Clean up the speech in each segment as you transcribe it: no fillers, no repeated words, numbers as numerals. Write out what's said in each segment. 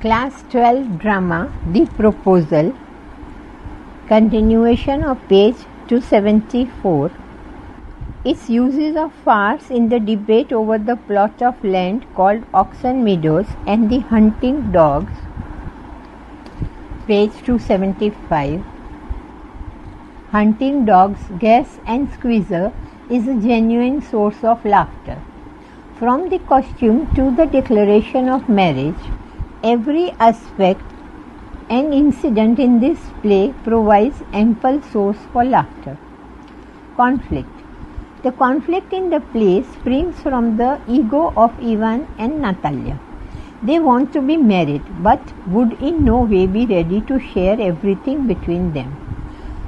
Class 12 drama The Proposal, continuation of page 274. Its uses of farce in the debate over the plot of land called Oxon Meadows and the hunting dogs, page 275. Hunting dogs, Gas and Squeezer is a genuine source of laughter. From the costume to the declaration of marriage, every aspect and incident in this play provides ample source for laughter. Conflict. The conflict in the play springs from the ego of Ivan and Natalia. They want to be married, but would in no way be ready to share everything between them.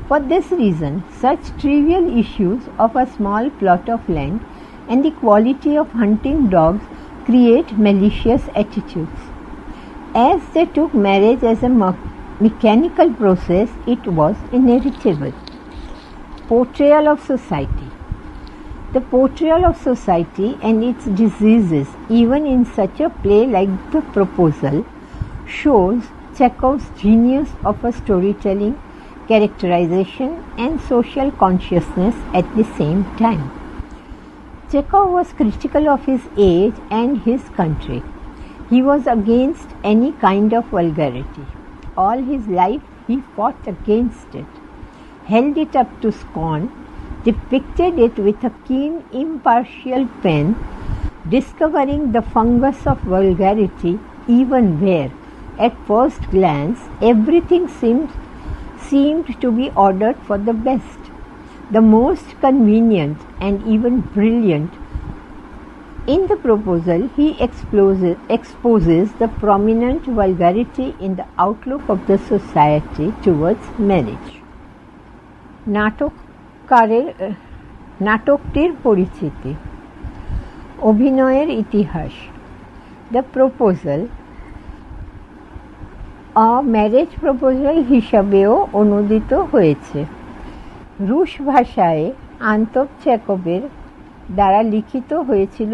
For this reason, such trivial issues of a small plot of land and the quality of hunting dogs create malicious attitudes. As they took marriage as a mechanical process, it was inevitable. Portrayal of society. The portrayal of society and its diseases, even in such a play like The Proposal, shows Chekhov's genius of a storytelling, characterization and social consciousness at the same time. Chekhov was critical of his age and his country. He was against any kind of vulgarity. All his life he fought against it, held it up to scorn, depicted it with a keen, impartial pen, discovering the fungus of vulgarity even where, at first glance, everything seemed to be ordered for the best. The most convenient and even brilliant. In The Proposal, he exposes the prominent vulgarity in the outlook of the society towards marriage. নাটকটির পরিচিতি, অভিনয়ের ইতিহাস। The proposal a marriage proposal হিসাবেও অনুদিত হয়েছে। রুশ ভাষায় আন্তপ চেকভের দ্বারা লিখিত হয়েছিল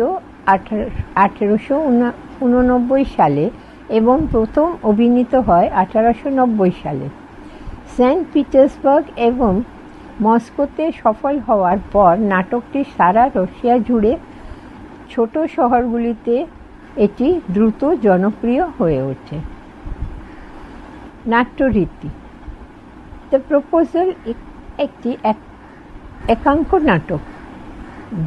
1889 সালে এবং প্রথম অভিনীত হয় 1890 সালে। সেন্ট পিটার্সবার্গ এবং মস্কোতে সফল হওয়ার পর নাটকটি সারা রাশিয়া জুড়ে ছোট শহরগুলিতে এটি দ্রুত জনপ্রিয় হয়ে ওঠে। নাট্যরীতি। দ্য প্রপোজাল একটি একাঙ্ক নাটক,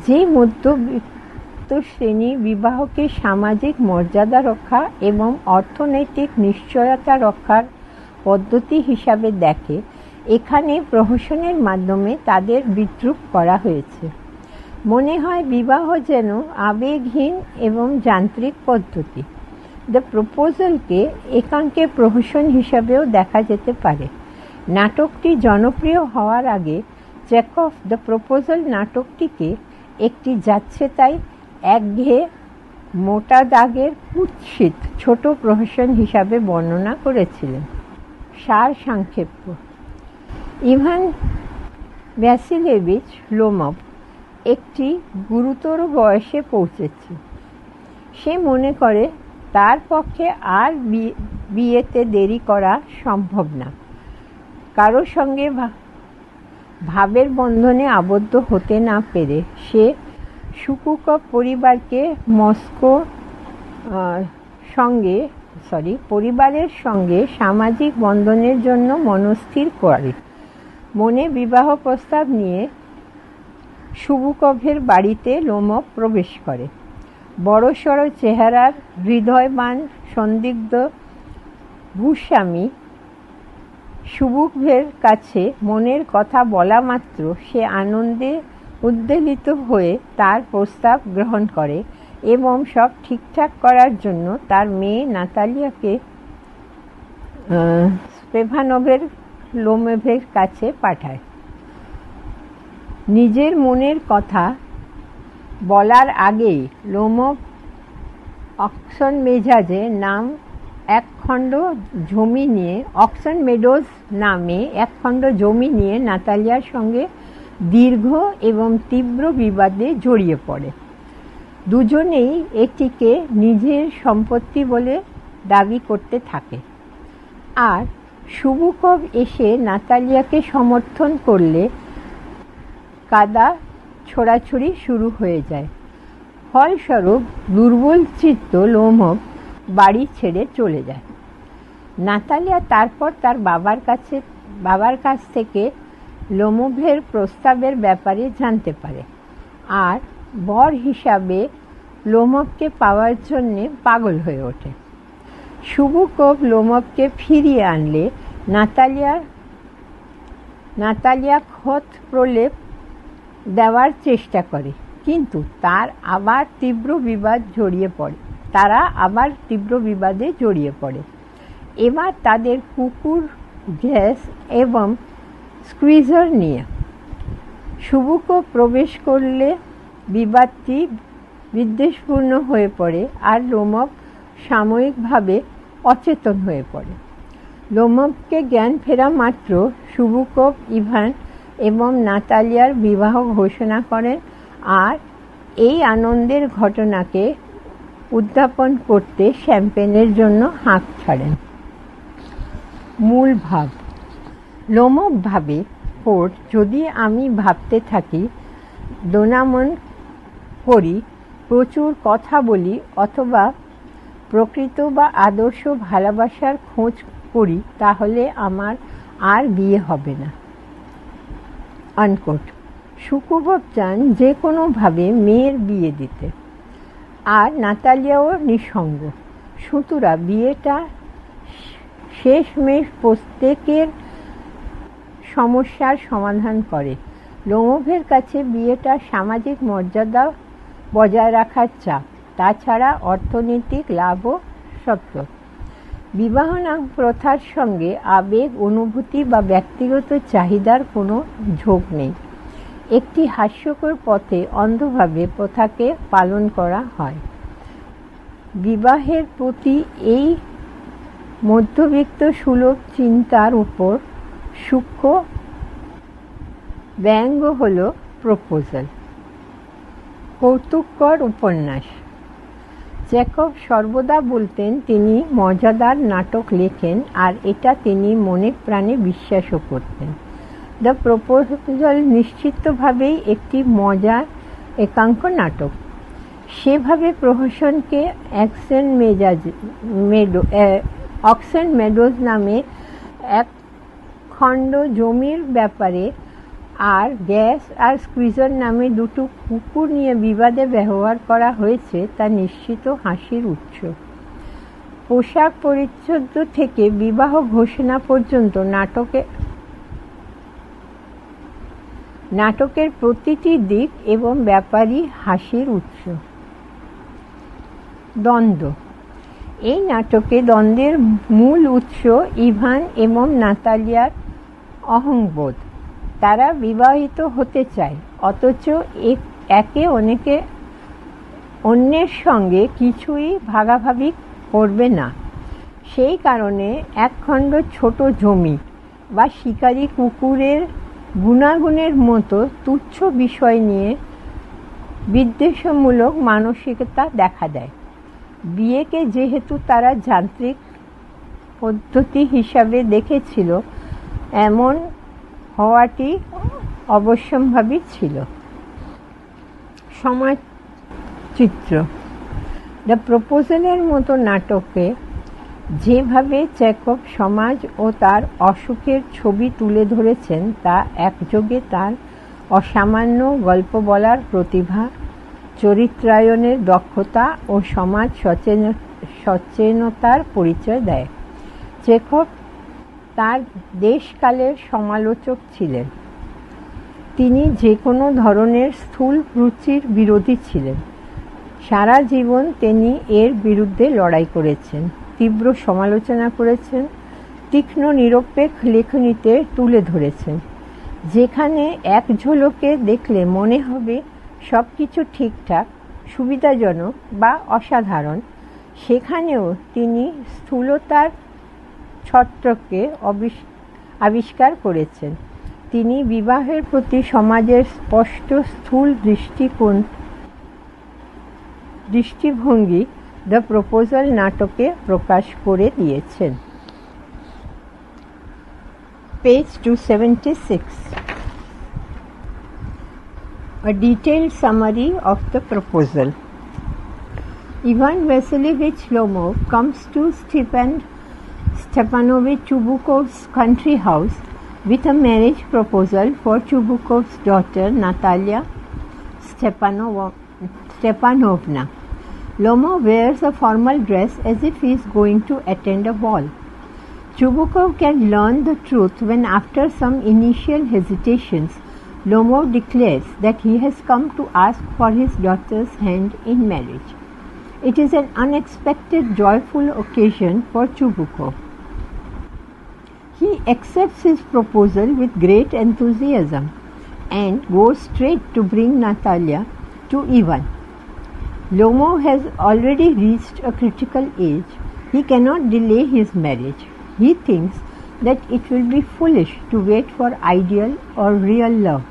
যে মধ্যবিত্ত শ্রেণী বিবাহকে সামাজিক মর্যাদা রক্ষা এবং অর্থনৈতিক নিশ্চয়তা রক্ষার পদ্ধতি হিসাবে দেখে। এখানে প্রহসনের মাধ্যমে তাদের বিদ্রূপ করা হয়েছে। মনে হয় বিবাহ যেন আবেগহীন এবং যান্ত্রিক পদ্ধতি। দ্য প্রপোজালকে একাঙ্কে প্রহসন হিসাবেও দেখা যেতে পারে। নাটকটি জনপ্রিয় হওয়ার আগে চেকভ দ্য প্রপোজাল নাটকটিকে একটি যাচ্ছেতাই, একঘেয়ে, মোটা দাগের কুৎসিত ছোট প্রহসন হিসাবে বর্ণনা করেছিলেন। সার সংক্ষেপ। ইভান ভ্যাসিলেভিচ লোমভ একটি গুরুতর বয়সে পৌঁছেছে। সে মনে করে তার পক্ষে আর বিয়েতে দেরি করা সম্ভব না। কারো সঙ্গে ভাবের বন্ধনে আবদ্ধ হতে না পেরে সে সুকুকভ পরিবারের সঙ্গে সামাজিক বন্ধনের জন্য মনস্থির করে। মনে বিবাহ প্রস্তাব নিয়ে সুবুকভের বাড়িতে লোমভ প্রবেশ করে। বড়সড় চেহারার, হৃদয়বান, সন্দিগ্ধ ভূস্বামী সুবুকভের কাছে মনের কথা বলা মাত্র সে আনন্দে উদ্বেলিত হয়ে তার প্রস্তাব গ্রহণ করে এবং সব ঠিকঠাক করার জন্য তার মেয়ে নাতালিয়াকে স্টেভানোভের লোমভের কাছে পাঠায়। নিজের মনের কথা বলার আগেই লোমভ অক্সন মেজাজে নাম একখণ্ড জমি নিয়ে অক্সন মেডোজ নামে একখণ্ড জমি নিয়ে নাতালিয়ার সঙ্গে দীর্ঘ এবং তীব্র বিবাদে জড়িয়ে পড়ে। দুজনেই এটিকে নিজের সম্পত্তি বলে দাবি করতে থাকে। আর সুবুকভ এসে নাতালিয়াকে সমর্থন করলে কাদা ছোড়াছুড়ি শুরু হয়ে যায়। ফলস্বরূপ দুর্বল চিত্ত লোমভ বাড়ি ছেড়ে চলে যায়। নাতালিয়া তারপর তার বাবার কাছ থেকে লোমভের প্রস্তাবের ব্যাপারে জানতে পারে আর বর হিসাবে লোমভকে পাওয়ার জন্যে পাগল হয়ে ওঠে। সুবুকভ লোমভকে ফিরিয়ে আনলে নাতালিয়া ক্ষত প্রলেপ দেওয়ার চেষ্টা করে, কিন্তু তারা আবার তীব্র বিবাদে জড়িয়ে পড়ে। এবার তাদের কুকুর গ্যাস এবং স্কুইজার নিয়ে। সুবুকভ প্রবেশ করলে বিবাদটি বিদ্বেষপূর্ণ হয়ে পড়ে আর লোমভ সাময়িকভাবে অচেতন হয়ে পড়ে। লোমভকে জ্ঞান ফেরা মাত্র সুবুকভ ইভান এবং নাতালিয়ার বিবাহ ঘোষণা করেন আর এই আনন্দের ঘটনাকে উদ্যাপন করতে শ্যাম্পেনের জন্য হাঁক ছাড়েন। মূল ভাব। লোমভ ভাবে, কোর্ট, যদি আমি ভাবতে থাকি, দোনামন করি, প্রচুর কথা বলি অথবা প্রকৃত বা আদর্শ ভালোবাসার খোঁজ করি, তাহলে আমার আর বিয়ে হবে না। আনকোট। সুবুকভ চান যে কোনোভাবে মেয়ের বিয়ে দিতে, আর নাতালিয়াও নিঃসঙ্গ। সুতরা বিয়েটা শেষমেশ প্রত্যেকের সমস্যার সমাধান করে। লোমভের কাছে বিয়েটা সামাজিক মর্যাদা বজায় রাখার চাপ, তাছাড়া অর্থনৈতিক লাভও সত্য। বিবাহ প্রথার সঙ্গে আবেগ, অনুভূতি বা ব্যক্তিগত চাহিদার কোনো ঝোঁক নেই। একটি হাস্যকর পথে অন্ধভাবে প্রথাকে পালন করা হয়। বিবাহের প্রতি এই মধ্যবিত্ত সুলভ চিন্তার উপর সূক্ষ্ম ব্যঙ্গ হল প্রপোজাল। কৌতুককর উপন্যাস। চেখভ সর্বদা বলতেন তিনি মজাদার নাটক লেখেন, আর এটা তিনি মনে প্রাণে বিশ্বাসও করতেন। দ্য প্রপোজাল নিশ্চিতভাবেই একটি মজার একাঙ্ক নাটক। সেভাবে প্রহসনকে অক্সেন মেডোজ নামে এক খণ্ড জমির ব্যাপারে আর গ্যাস আর স্কুইজার নামে দুটো কুকুর নিয়ে বিবাদে ব্যবহার করা হয়েছে, তা নিশ্চিত হাসির উৎস। পোশাক পরিচ্ছদ থেকে বিবাহ ঘোষণা পর্যন্ত নাটকের প্রতিটি দিক এবং ব্যাপারই হাসির উৎস। দ্বন্দ্ব। এই নাটকে দ্বন্দ্বের মূল উৎস ইভান এবং নাতালিয়ার অহংবোধ। তারা বিবাহিত হতে চায়, অথচ একে অন্যের সঙ্গে কিছুই ভাগাভাগি করবে না। সেই কারণে একখণ্ড ছোট জমি বা শিকারী কুকুরের গুণাগুণের মতো তুচ্ছ বিষয় নিয়ে বিদ্বেষমূলক মানসিকতা দেখা দেয়। বিয়েকে যেহেতু তারা যান্ত্রিক পদ্ধতি হিসাবে দেখেছিল, এমন হওয়াটি অবশ্যম্ভাবী ছিল। সমাজচিত্র। দ্য প্রপোজালের মতো নাটকে যেভাবে চেখভ সমাজ ও তার অসুখের ছবি তুলে ধরেছেন, তা একযোগে তার অসামান্য গল্প বলার প্রতিভা, চরিত্রায়নের দক্ষতা ও সমাজ সচেতনতার পরিচয় দেয়। চেখভ তার দেশকালের সমালোচক ছিলেন। তিনি যে কোনো ধরনের স্থূল রুচির বিরোধী ছিলেন। সারা জীবন তিনি এর বিরুদ্ধে লড়াই করেছেন, তীব্র সমালোচনা করেছেন, তীক্ষ্ণ নিরপেক্ষ লেখনীতে তুলে ধরেছেন। যেখানে এক ঝলকে দেখলে মনে হবে সব কিছু ঠিকঠাক, সুবিধাজনক বা অসাধারণ, সেখানেও তিনি স্থূলতার ছত্রকে আবিষ্কার করেছেন। তিনি বিবাহের প্রতি সমাজের স্পষ্ট স্থূল দৃষ্টিভঙ্গি দ্য প্রপোজাল নাটকে প্রকাশ করে দিয়েছেন। Page 276. A detailed summary of the proposal. Ivan Vasilievich Lomov comes to Stepanovich Chubukov's country house with a marriage proposal for Chubukov's daughter Natalia Stepanovna. Lomov wears a formal dress as if he is going to attend a ball. Chubukov can learn the truth when, after some initial hesitations, Lomov declares that he has come to ask for his daughter's hand in marriage. It is an unexpected, joyful occasion for Chubukov. He accepts his proposal with great enthusiasm and goes straight to bring Natalia to Ivan. Lomov has already reached a critical age. He cannot delay his marriage. He thinks that it will be foolish to wait for ideal or real love.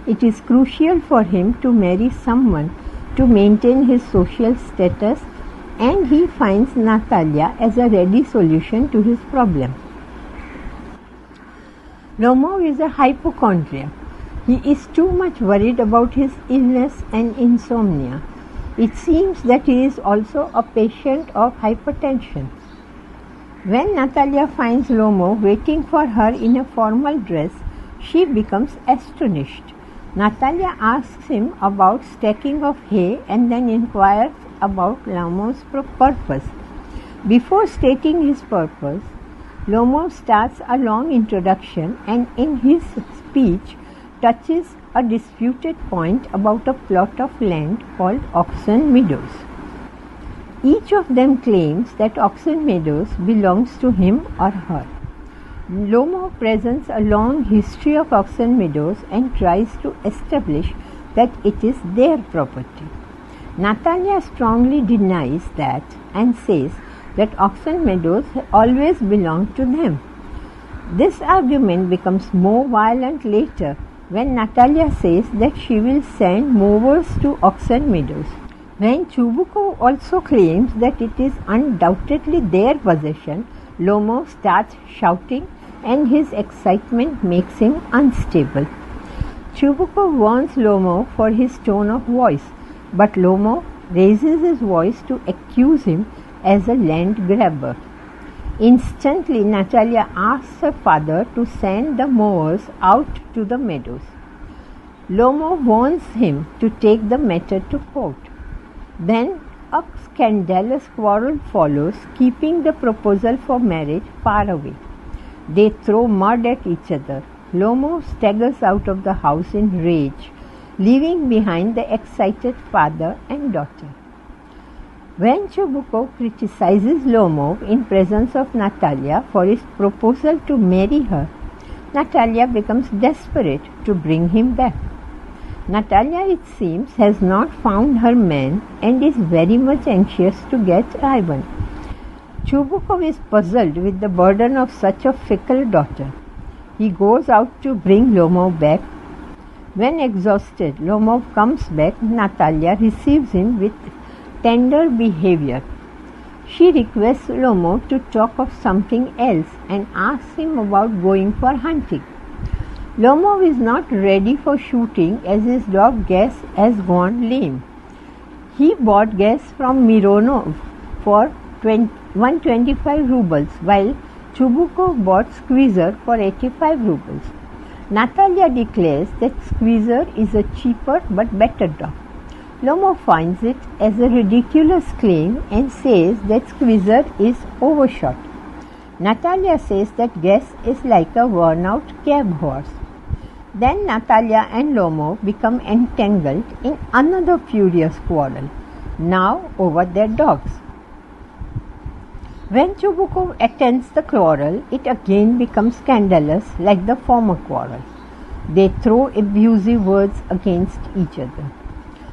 It is crucial for him to marry someone to maintain his social status, and he finds Natalia as a ready solution to his problem. Lomov is a hypochondriac. He is too much worried about his illness and insomnia. It seems that he is also a patient of hypertension. When Natalia finds Lomov waiting for her in a formal dress, she becomes astonished. Natalia asks him about stacking of hay and then inquires about Lomov's purpose. Before stating his purpose, Lomov starts a long introduction and in his speech touches a disputed point about a plot of land called Oxen Meadows. Each of them claims that Oxen Meadows belongs to him or her. Lomov presents a long history of Oxen Meadows and tries to establish that it is their property. Natalia strongly denies that and says that Oxen Meadows always belonged to them. This argument becomes more violent later when Natalia says that she will send mowers to Oxen Meadows. When Chubukov also claims that it is undoubtedly their possession, Lomov starts shouting and his excitement makes him unstable. Chubukov warns Lomov for his tone of voice, but Lomov raises his voice to accuse him as a land grabber. Instantly, Natalia asks her father to send the mowers out to the meadows. Lomov warns him to take the matter to court. Then a scandalous quarrel follows, keeping the proposal for marriage far away. They throw mud at each other. Lomov staggers out of the house in rage, leaving behind the excited father and daughter. When Chubukov criticizes Lomov in presence of Natalia for his proposal to marry her, Natalia becomes desperate to bring him back. Natalia, it seems, has not found her man and is very much anxious to get Ivan. Chubukov is puzzled with the burden of such a fickle daughter. He goes out to bring Lomov back. When exhausted, Lomov comes back. Natalia receives him with tender behavior. She requests Lomov to talk of something else and asks him about going for hunting. Lomov is not ready for shooting as his dog Gas has gone lame. He bought Gas from Mironov for 125 rubles, while Chubukov bought Squeezer for 85 rubles. Natalia declares that Squeezer is a cheaper but better dog. Lomov finds it as a ridiculous claim and says that Squeezer is overshot. Natalia says that Gas is like a worn-out cab horse. Then Natalia and Lomov become entangled in another furious quarrel, now over their dogs. When Chubukov attends the quarrel, it again becomes scandalous like the former quarrel. They throw abusive words against each other.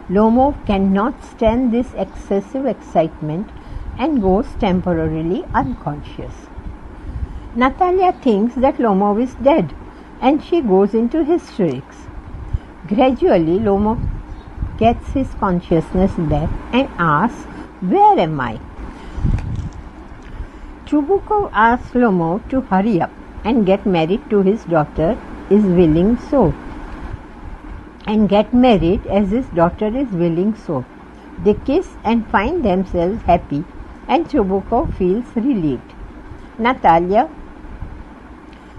Lomov cannot stand this excessive excitement and goes temporarily unconscious. Natalia thinks that Lomov is dead and she goes into hysterics. Gradually, Lomov gets his consciousness back and asks Where am I? Chubukov asks Lomov to hurry up and get married to his daughter is willing so. And get married as his daughter is willing so. They kiss and find themselves happy, and Chubukov feels relieved. Natalia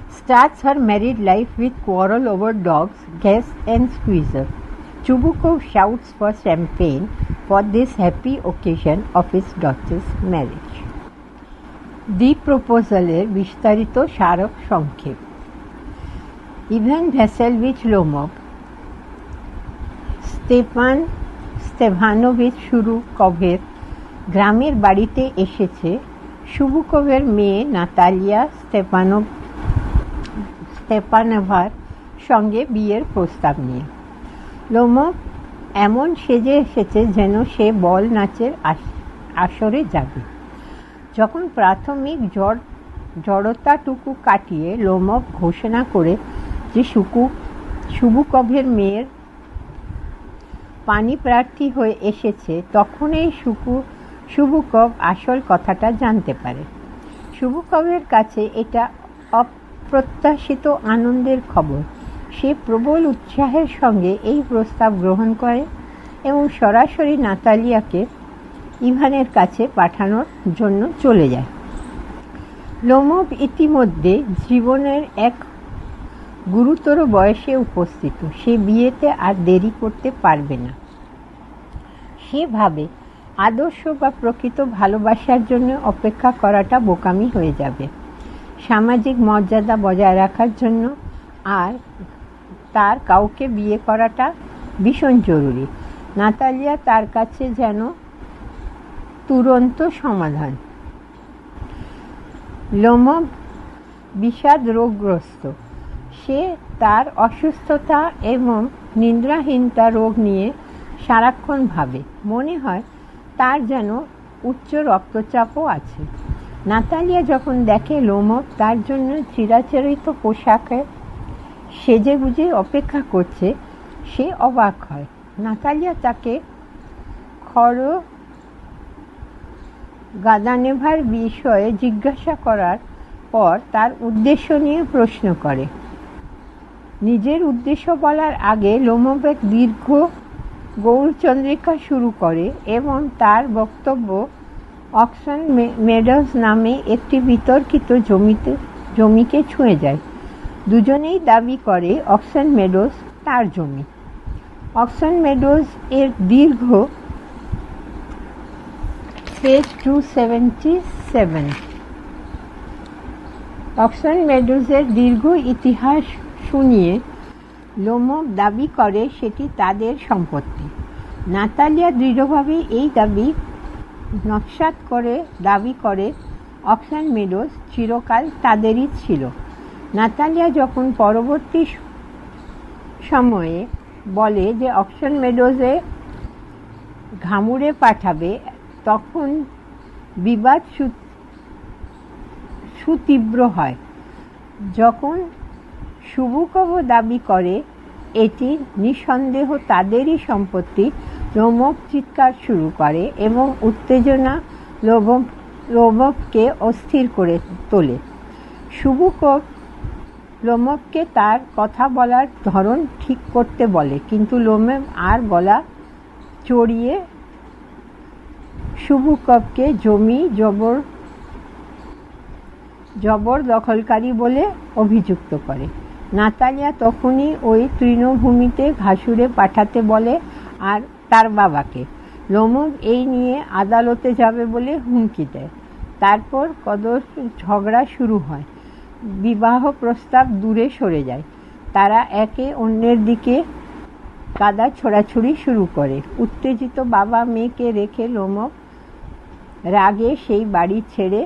starts her married life with quarrel over dogs, gas and squeezer. Chubukov shouts for champagne for this happy occasion of his daughter's marriage. The প্রপোজালের বিস্তারিত স্মারক সংক্ষেপ। Ivan ভ্যাসেলভিচ Lomov স্তেভানোভিচ শুবুকভের গ্রামের বাড়িতে এসেছে শুবুকভের মেয়ে Natalia স্তেপানোভার সঙ্গে বিয়ের প্রস্তাব নিয়ে। লোমভ এমন সেজে এসেছে যেন সে বল নাচের আসরে যাবে। যখন প্রাথমিক জড়তাটুকু কাটিয়ে লোমভ ঘোষণা করে যে শুবুকভের মেয়ের পাণিপ্রার্থী হয়ে এসেছে, তখনই শুবুকভ আসল কথাটা জানতে পারে। শুবুকভের কাছে এটা অপ্রত্যাশিত আনন্দের খবর। সে প্রবল উৎসাহের সঙ্গে এই প্রস্তাব গ্রহণ করে এবং সরাসরি নাতালিয়াকে ইভানের কাছে পাঠানোর জন্য চলে যায়। লোমভ ইতিমধ্যে জীবনের এক গুরুতর বয়সে উপস্থিত। সে বিয়েতে আর দেরি করতে পারবে না। সে ভাবে আদর্শ বা প্রকৃত ভালোবাসার জন্য অপেক্ষা করাটা বোকামি হয়ে যাবে। সামাজিক মর্যাদা বজায় রাখার জন্য আর তার কাউকে বিয়ে করাটা ভীষণ জরুরি। নাতালিয়া তার কাছে যেন তুরন্ত সমাধান। লোমভ বিষাদ রোগগ্রস্ত। সে তার অসুস্থতা এবং নিদ্রাহীনতা রোগ নিয়ে সারাক্ষণ ভাবে। মনে হয় তার যেন উচ্চ রক্তচাপও আছে। নাতালিয়া যখন দেখে লোমভ তার জন্য চিরাচরিত পোশাকে সেজেগুজে অপেক্ষা করছে, সে অবাক হয়। নাতালিয়া তাকে গাদানেভার বিষয়ে জিজ্ঞাসা করার পর তার উদ্দেশ্য নিয়ে প্রশ্ন করে। নিজের উদ্দেশ্য বলার আগে লোমভ এক দীর্ঘ গৌরচন্দ্রিকা শুরু করে এবং তার বক্তব্য অক্সন মেডোজ নামে একটি বিতর্কিত জমিকে ছুঁয়ে যায়। দুজনেই দাবি করে অক্সন মেডোজ তার জমি। অক্সন মেডোজ এর দীর্ঘ পেজ 277। অক্সন মেডোজের দীর্ঘ ইতিহাস শুনিয়ে লোমভ দাবি করে সেটি তাদের সম্পত্তি। নাতালিয়া দৃঢ়ভাবে এই দাবি নস্যাৎ করে দাবি করে অক্সন মেডোজ চিরকাল তাদেরই ছিল। নাতালিয়া যখন পরবর্তী সময়ে বলে যে অক্সন মেডোজে ঘামুড়ে পাঠাবে, তখন বিবাদ সুতীব্র হয়। যখন শুবুকভ দাবি করে এটি নিঃসন্দেহ তাদেরই সম্পত্তি, লোমভ চিৎকার শুরু করে এবং উত্তেজনা লোমভকে অস্থির করে তোলে। শুবুকভ লোমভকে তার কথা বলার ধরন ঠিক করতে বলে, কিন্তু লোমভ আর গলা চড়িয়ে শুবুকভকে জমি জবরদখলকারী বলে অভিযুক্ত করে। নাতালিয়া তখনই ওই তৃণভূমিতে ঘাসুড়ে পাঠাতে বলে আর তার বাবাকে। লোমভ এই নিয়ে আদালতে যাবে বলে হুমকি দেয়। তারপর ঝগড়া শুরু হয়। বিবাহ প্রস্তাব দূরে সরে যায়। তারা একে অন্যের দিকে কাদা ছোড়াছুড়ি শুরু করে। উত্তেজিত বাবা মেয়েকে রেখে লোমভ রাগে সেই বাড়ি ছেড়ে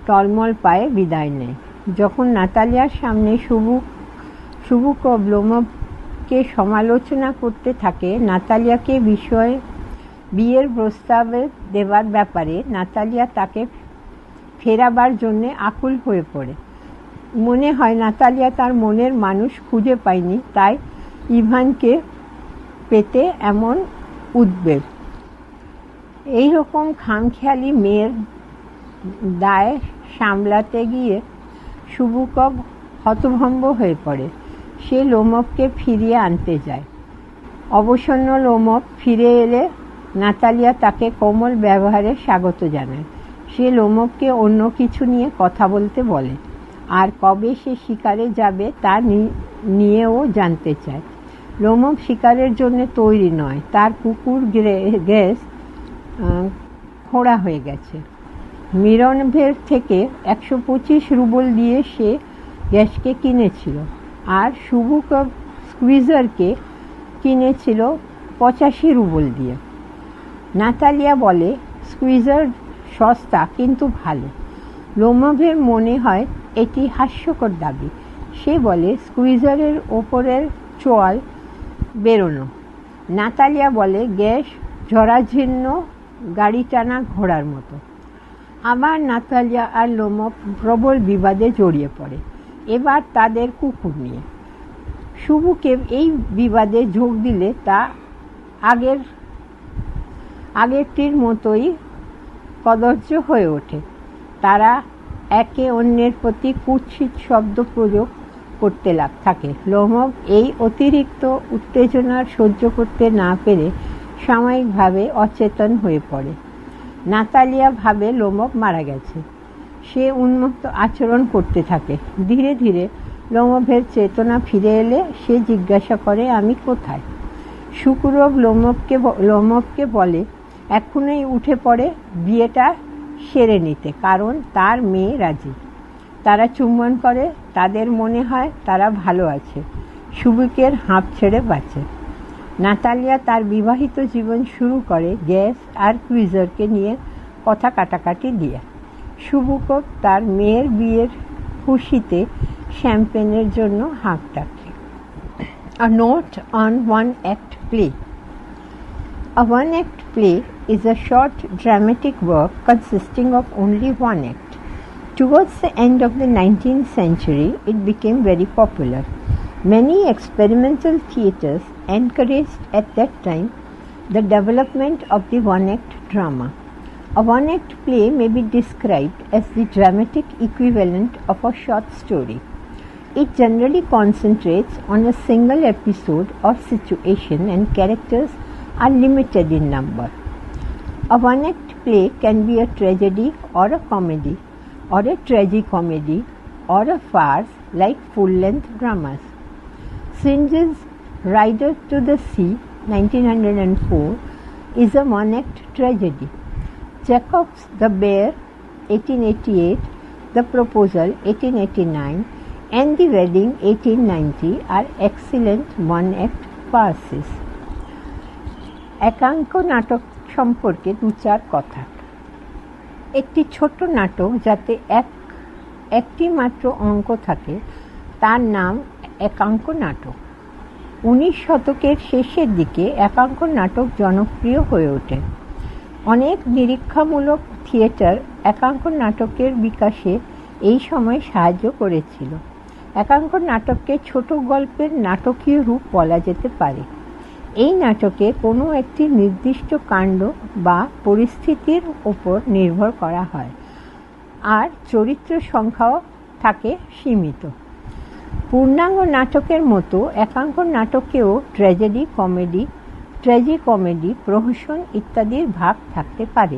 টলমল পায়ে বিদায় নেয়। যখন নাতালিয়ার সামনে শুবুকভ লোমভকে সমালোচনা করতে থাকে নাতালিয়াকে বিয়ের প্রস্তাবে দেওয়ার ব্যাপারে, নাতালিয়া তাকে ফেরাবার জন্য আকুল হয়ে পড়ে। মনে হয় নাতালিয়া তার মনের মানুষ খুঁজে পায়নি, তাই ইভানকে পেতে এমন উদ্বেগ। এই রকম খামখেয়ালি মেয়ের দায় সামলাতে গিয়ে শুভুকব হতভম্ব হয়ে পড়ে। সে লোমবকে ফিরিয়ে আনতে যায়। অবসন্ন লোমব ফিরে এলে নাতালিয়া তাকে কোমল ব্যবহারে স্বাগত জানায়। সে লোমবকে অন্য কিছু নিয়ে কথা বলতে বলে, আর কবে সে শিকারে যাবে তা নিয়েও জানতে চায়। লোমব শিকারের জন্য তৈরি নয়, তার কুকুর গ্রেস খোঁড়া হয়ে গেছে। মিরনভের থেকে 125 রুবল দিয়ে সে গ্যাসকে কিনেছিল, আর শুভুকব স্কুইজারকে কিনেছিল 85 রুবল দিয়ে। নাতালিয়া বলে স্কুইজার সস্তা কিন্তু ভালো। লোমভের মনে হয় এটি হাস্যকর দাবি। সে বলে স্কুইজারের ওপরের চোয়াল বেরোনো। নাতালিয়া বলে গ্যাস জরাজীর্ণ গাড়ি টানা ঘোড়ার মতো। আবার নাতালিয়া আর লোমব প্রবল বিবাদে জড়িয়ে পড়ে, এবার তাদের কুকুর নিয়ে। শুভুকে এই বিবাদে যোগ দিলে তা আগেরটির মতোই কদর্য হয়ে ওঠে। তারা একে অন্যের প্রতি কুৎসিত শব্দ প্রয়োগ করতে থাকে। লোমব এই অতিরিক্ত উত্তেজনার সহ্য করতে না পেরে সাময়িকভাবে অচেতন হয়ে পড়ে। নাতালিয়া ভাবে লোমব মারা গেছে। সে উন্মত্ত আচরণ করতে থাকে। ধীরে ধীরে লোমভের চেতনা ফিরে এলে সে জিজ্ঞাসা করে, আমি কোথায়? শুকুরব লোমবকে বলে এখনই উঠে পড়ে বিয়েটা সেরে নিতে, কারণ তার মেয়ে রাজি। তারা চুম্বন করে। তাদের মনে হয় তারা ভালো আছে। শুভুকের হাঁপ ছেড়ে বাঁচে। নাতালিয়া তার বিবাহিত জীবন শুরু করে গ্যাস আর কুইজারকে নিয়ে কথা কাটাকাটি দিয়ে। শুভুকব তার মেয়ের বিয়ের খুশিতে শ্যাম্পেনের জন্য হাঁক ডাকে। A note on one-act play. A one-act play is a short dramatic work consisting of only one act. Towards the end of the 19th century, it became very popular. Many experimental theatres encouraged at that time the development of the one-act drama. A one-act play may be described as the dramatic equivalent of a short story. It generally concentrates on a single episode or situation, and characters are limited in number. A one-act play can be a tragedy or a comedy, or a tragicomedy, or a farce like full-length dramas. Synge's Rider to the Sea, 1904, is a one-act tragedy. Chekhov's The Bear, 1888, The Proposal, 1889, and The Wedding, 1890, are excellent one-act farces. একাঙ্ক নাটক সম্পর্কে দু চার কথা। একটি ছোট্ট নাটক যাতে একটি মাত্র অঙ্ক থাকে তার নাম একাঙ্ক নাটক। 19 শতকের শেষের দিকে একাঙ্ক নাটক জনপ্রিয় হয়ে ওঠে। অনেক নিরীক্ষামূলক থিয়েটার একাঙ্ক নাটকের বিকাশে এই সময় সাহায্য করেছিল। একাঙ্ক নাটককে ছোট গল্পের নাটকীয় রূপ বলা যেতে পারে। এই নাটকে কোনো একটি নির্দিষ্ট কাণ্ড বা পরিস্থিতির উপর নির্ভর করা হয়, আর চরিত্র সংখ্যাও থাকে সীমিত। পূর্ণাঙ্গ নাটকের মতো একাঙ্ক নাটকেও ট্র্যাজেডি, কমেডি, ট্র্যাজিকমেডি, প্রহসন ইত্যাদির ভাগ থাকতে পারে।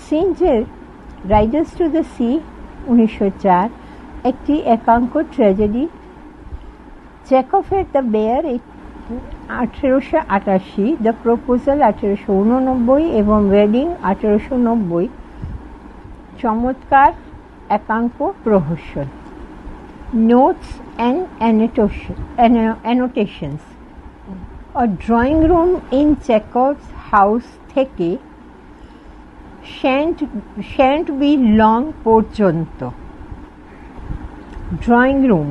সিঞ্জের রাইডার্স টু দ্য সি, 1904, একটি একাঙ্ক ট্র্যাজেডি। চেকভের দ্য বেয়ার, 1888, দ্য প্রপোজাল 1889 এবং ওয়েডিং 1890 চমৎকার একাঙ্ক প্রহসন। Notes and annotations. A drawing room in Chekhov's house থেকে shan't be long পর্যন্ত। Drawing room,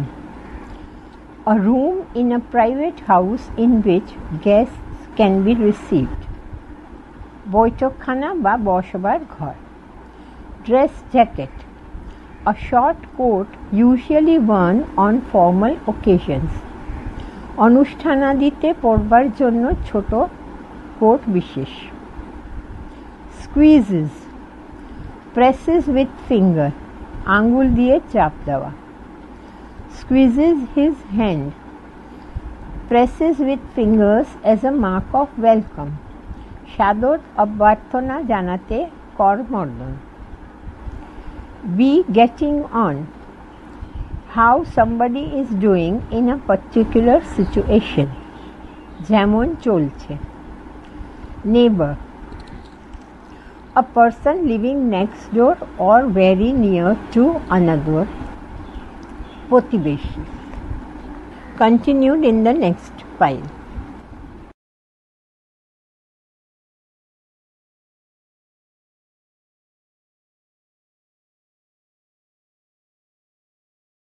a room in a private house in which guests can be received. বৈঠকখানা বা বসবার ঘর। Dress jacket, a short coat usually worn on formal occasions. অনুষ্ঠানাদিতে পরবার জন্য ছোট coat বিশেষ। Squeezes, presses with finger, আঙ্গুল দিয়ে চাপ দেওয়া. Squeezes his hand, presses with fingers as a mark of welcome, সাদর অভ্যর্থনা জানাতে করমর্দন. Be getting on, how somebody is doing in a particular situation, যেমন চলছে. Neighbor, a person living next door or very near to another. প্রতিবেশী. Continued in the next file.